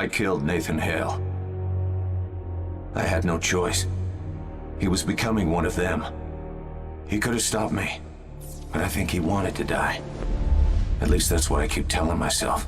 I killed Nathan Hale. I had no choice. He was becoming one of them. He could have stopped me, but I think he wanted to die. At least that's what I keep telling myself.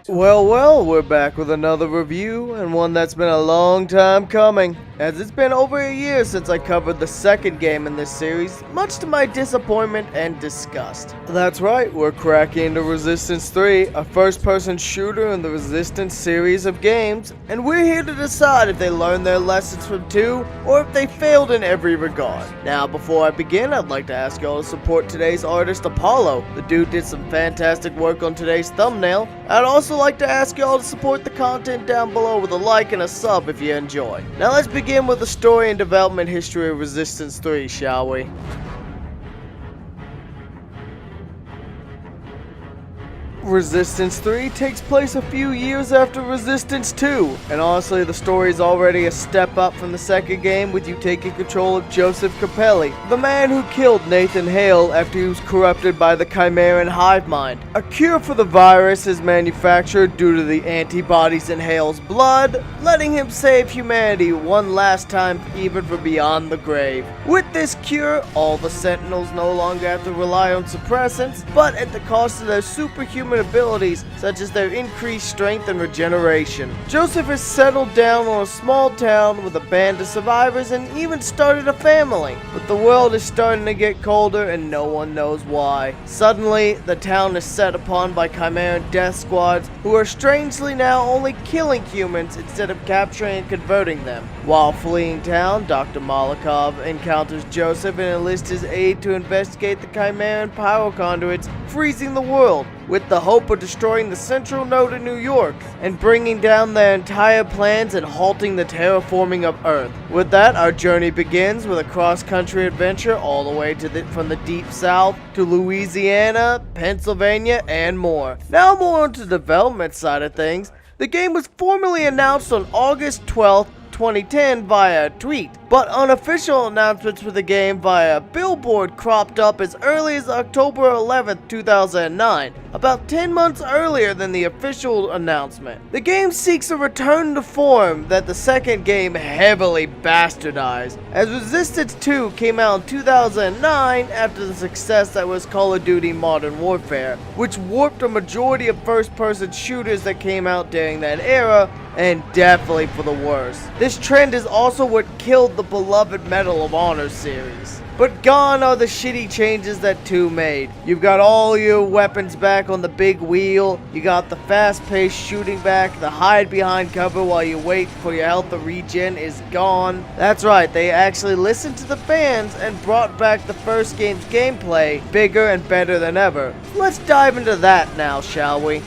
Well, we're back with another review, and one that's been a long time coming, as it's been over a year since I covered the second game in this series, much to my disappointment and disgust. That's right, we're cracking into Resistance 3, a first-person shooter in the Resistance series of games, and we're here to decide if they learned their lessons from 2, or if they failed in every regard. Now, before I begin, I'd like to ask y'all to support today's artist, Apollo. The dude did some fantastic work on today's thumbnail. I'd also like to ask y'all to support the content down below with a like and a sub if you enjoy. Now let's begin with the story and development history of Resistance 3, shall we? Resistance 3 takes place a few years after Resistance 2, and honestly the story is already a step up from the second game, with you taking control of Joseph Capelli, the man who killed Nathan Hale after he was corrupted by the Chimeran hive mind. A cure for the virus is manufactured due to the antibodies in Hale's blood, letting him save humanity one last time even from beyond the grave. With this cure, all the Sentinels no longer have to rely on suppressants, but at the cost of their superhuman abilities such as their increased strength and regeneration. Joseph has settled down on a small town with a band of survivors and even started a family. But the world is starting to get colder and no one knows why. Suddenly, the town is set upon by Chimeran death squads who are strangely now only killing humans instead of capturing and converting them. While fleeing town, Dr. Malikov encounters Joseph and enlists his aid to investigate the Chimeran power conduits, freezing the world, with the hope of destroying the central node in New York and bringing down their entire plans and halting the terraforming of Earth. With that, our journey begins with a cross-country adventure all the way to from the deep south to Louisiana, Pennsylvania, and more. Now more onto the development side of things. The game was formally announced on August 12th, 2010 via a tweet, but unofficial announcements for the game via a billboard cropped up as early as October 11th, 2009, about 10 months earlier than the official announcement. The game seeks a return to form that the second game heavily bastardized, as Resistance 2 came out in 2009 after the success that was Call of Duty Modern Warfare, which warped a majority of first-person shooters that came out during that era, and definitely for the worse. This trend is also what killed the beloved Medal of Honor series. But gone are the shitty changes that 2 made. You've got all your weapons back on the big wheel, you got the fast-paced shooting back, the hide behind cover while you wait for your health to regen is gone. That's right, they actually listened to the fans and brought back the first game's gameplay, bigger and better than ever. Let's dive into that now, shall we?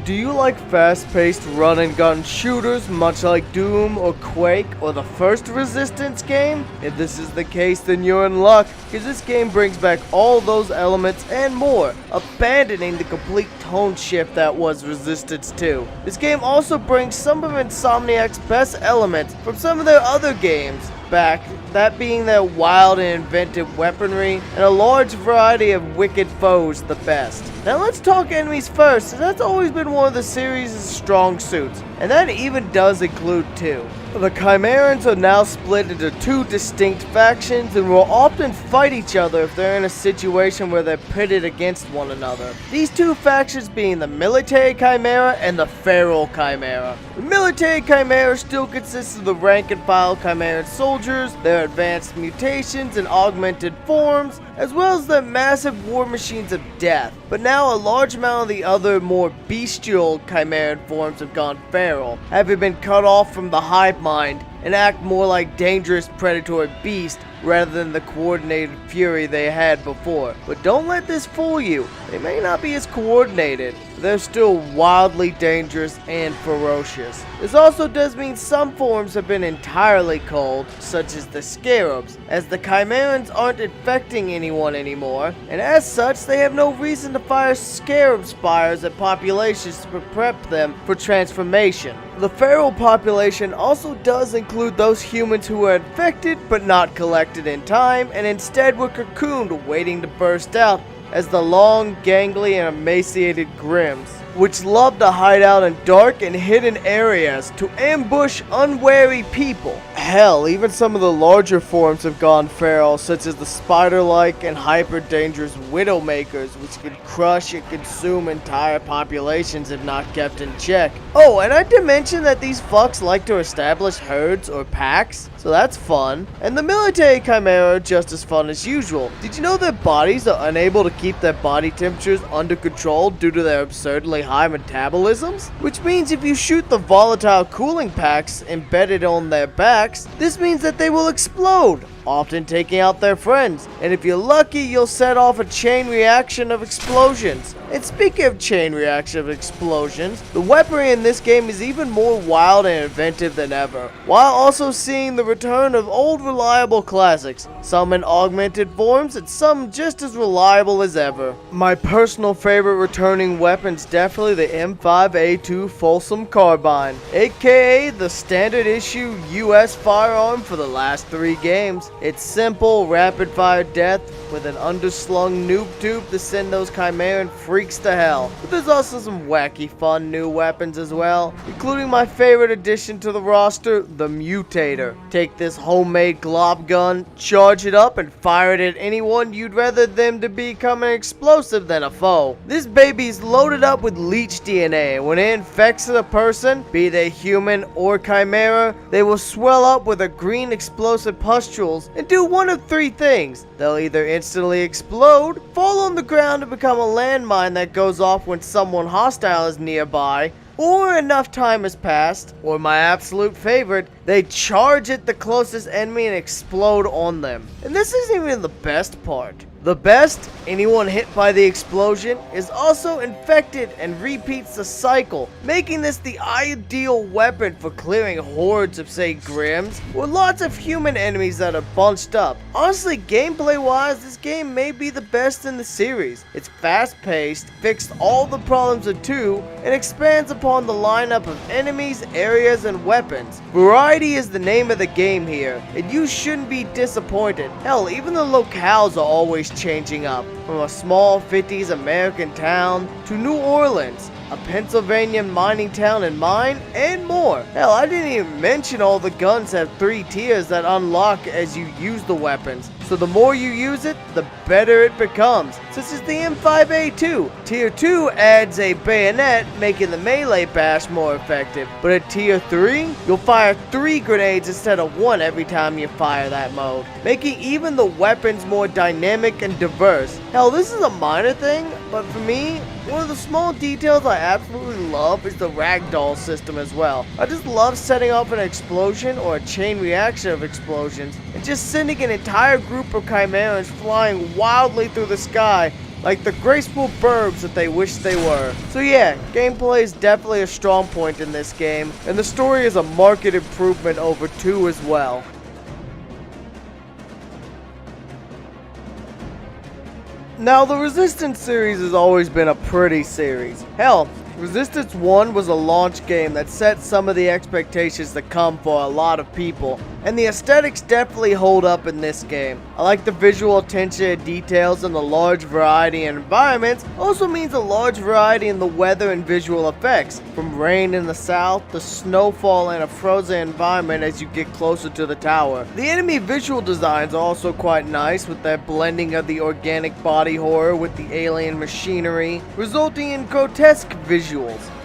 Do you like fast-paced run-and-gun shooters much like Doom or Quake or the first Resistance game? If this is the case, then you're in luck, because this game brings back all those elements and more, abandoning the complete tone shift that was Resistance 2. This game also brings some of Insomniac's best elements from some of their other games back, that being their wild and inventive weaponry and a large variety of wicked foes the best. Now let's talk enemies first, as that's always been one of the series' strong suits, and that even does include 2. The Chimerans are now split into 2 distinct factions and will often fight each other if they're in a situation where they're pitted against one another. These 2 factions being the Military Chimera and the Feral Chimera. The Military Chimera still consists of the rank-and-file Chimeran soldiers, their advanced mutations and augmented forms, as well as the massive war machines of death. But now a large amount of the other more bestial Chimeran forms have gone feral, having been cut off from the hive mind and act more like dangerous predatory beasts rather than the coordinated fury they had before. But don't let this fool you. They may not be as coordinated, but they're still wildly dangerous and ferocious. This also does mean some forms have been entirely culled, such as the Scarabs, as the Chimerans aren't infecting anyone anymore, and as such they have no reason to fire Scarab spires at populations to prep them for transformation. The feral population also does include those humans who were infected but not collected in time and instead were cocooned waiting to burst out as the long, gangly, and emaciated Grims, which love to hide out in dark and hidden areas to ambush unwary people. Hell, even some of the larger forms have gone feral, such as the spider-like and hyper-dangerous Widowmakers, which can crush and consume entire populations if not kept in check. Oh, and I did mention that these fucks like to establish herds or packs, so that's fun. And the military Chimera are just as fun as usual. Did you know their bodies are unable to keep their body temperatures under control due to their absurdly high metabolisms? Which means if you shoot the volatile cooling packs embedded on their backs, this means that they will explode, often taking out their friends, and if you're lucky you'll set off a chain reaction of explosions. And speaking of chain reaction of explosions, the weaponry in this game is even more wild and inventive than ever, while also seeing the return of old reliable classics, some in augmented forms and some just as reliable as ever. My personal favorite returning weapon's definitely the M5A2 Folsom Carbine, aka the standard issue US firearm for the last 3 games. It's simple, rapid-fire death with an underslung noob tube to send those Chimeran freaks to hell. But there's also some wacky fun new weapons as well, including my favorite addition to the roster, the Mutator. Take this homemade glob gun, charge it up, and fire it at anyone you'd rather them to become an explosive than a foe. This baby's loaded up with leech DNA, and when it infects a person, be they human or Chimera, they will swell up with a green explosive pustules and do one of 3 things. They'll either instantly explode, fall on the ground and become a landmine that goes off when someone hostile is nearby, or enough time has passed, or my absolute favorite, they charge at the closest enemy and explode on them. And this isn't even the best part. The best, anyone hit by the explosion is also infected and repeats the cycle, making this the ideal weapon for clearing hordes of, say, Grims, or lots of human enemies that are bunched up. Honestly, gameplay-wise, this game may be the best in the series. It's fast-paced, fixed all the problems of 2, and expands upon the lineup of enemies, areas, and weapons. Variety is the name of the game here, and you shouldn't be disappointed. Hell, even the locales are always changing up, from a small 50s American town to New Orleans, a Pennsylvania mining town and mine, and more. Hell, I didn't even mention all the guns have 3 tiers that unlock as you use the weapons. So the more you use it, the better it becomes, such as the M5A2. Tier 2 adds a bayonet, making the melee bash more effective. But at Tier 3, you'll fire 3 grenades instead of 1 every time you fire that mode, making even the weapons more dynamic and diverse. Hell, this is a minor thing, but for me, one of the small details I absolutely love is the ragdoll system as well. I just love setting off an explosion or a chain reaction of explosions and just sending an entire group of Chimerans flying wildly through the sky like the graceful birds that they wish they were. So yeah, gameplay is definitely a strong point in this game, and the story is a marked improvement over 2 as well. Now, the Resistance series has always been a pretty series. Hell, Resistance 1 was a launch game that set some of the expectations to come for a lot of people, and the aesthetics definitely hold up in this game. I like the visual attention to details and the large variety in environments also means a large variety in the weather and visual effects, from rain in the south to snowfall in a frozen environment as you get closer to the tower. The enemy visual designs are also quite nice, with their blending of the organic body horror with the alien machinery, resulting in grotesque visuals.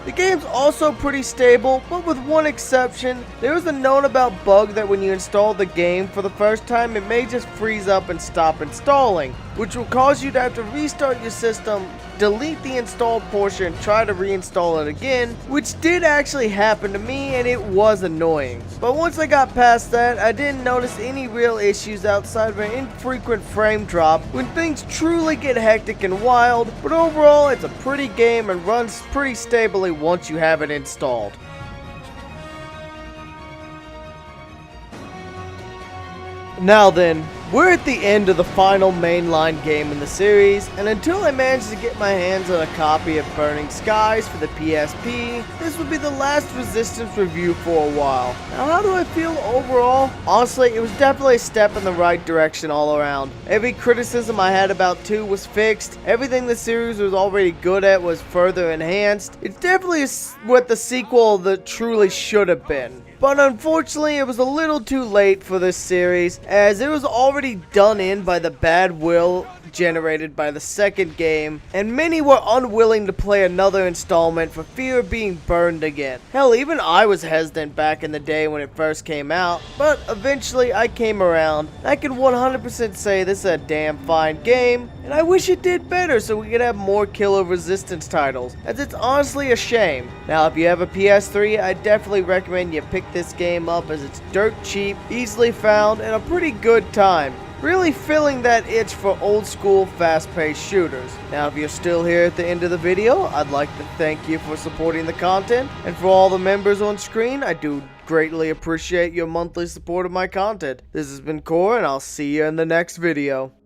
The game's also pretty stable, but with one exception. There is a known about bug that when you install the game for the first time, it may just freeze up and stop installing, which will cause you to have to restart your system delete the installed portion and try to reinstall it again, which did actually happen to me and it was annoying. But once I got past that, I didn't notice any real issues outside of an infrequent frame drop when things truly get hectic and wild, but overall it's a pretty game and runs pretty stably once you have it installed. Now then, we're at the end of the final mainline game in the series, and until I manage to get my hands on a copy of Burning Skies for the PSP, this would be the last Resistance review for a while. Now, how do I feel overall? Honestly, it was definitely a step in the right direction all around. Every criticism I had about 2 was fixed, everything the series was already good at was further enhanced. It's definitely what the sequel that truly should have been. But unfortunately, it was a little too late for this series, as it was already done in by the bad will generated by the second game, and many were unwilling to play another installment for fear of being burned again. Hell, even I was hesitant back in the day when it first came out, but eventually I came around. I can 100% say this is a damn fine game, and I wish it did better so we could have more killer Resistance titles, as it's honestly a shame. Now, if you have a PS3, I definitely recommend you pick this game up, as it's dirt cheap, easily found, and a pretty good time. Really filling that itch for old school fast-paced shooters. Now, if you're still here at the end of the video, I'd like to thank you for supporting the content, and for all the members on screen, I do greatly appreciate your monthly support of my content. This has been Cor, and I'll see you in the next video.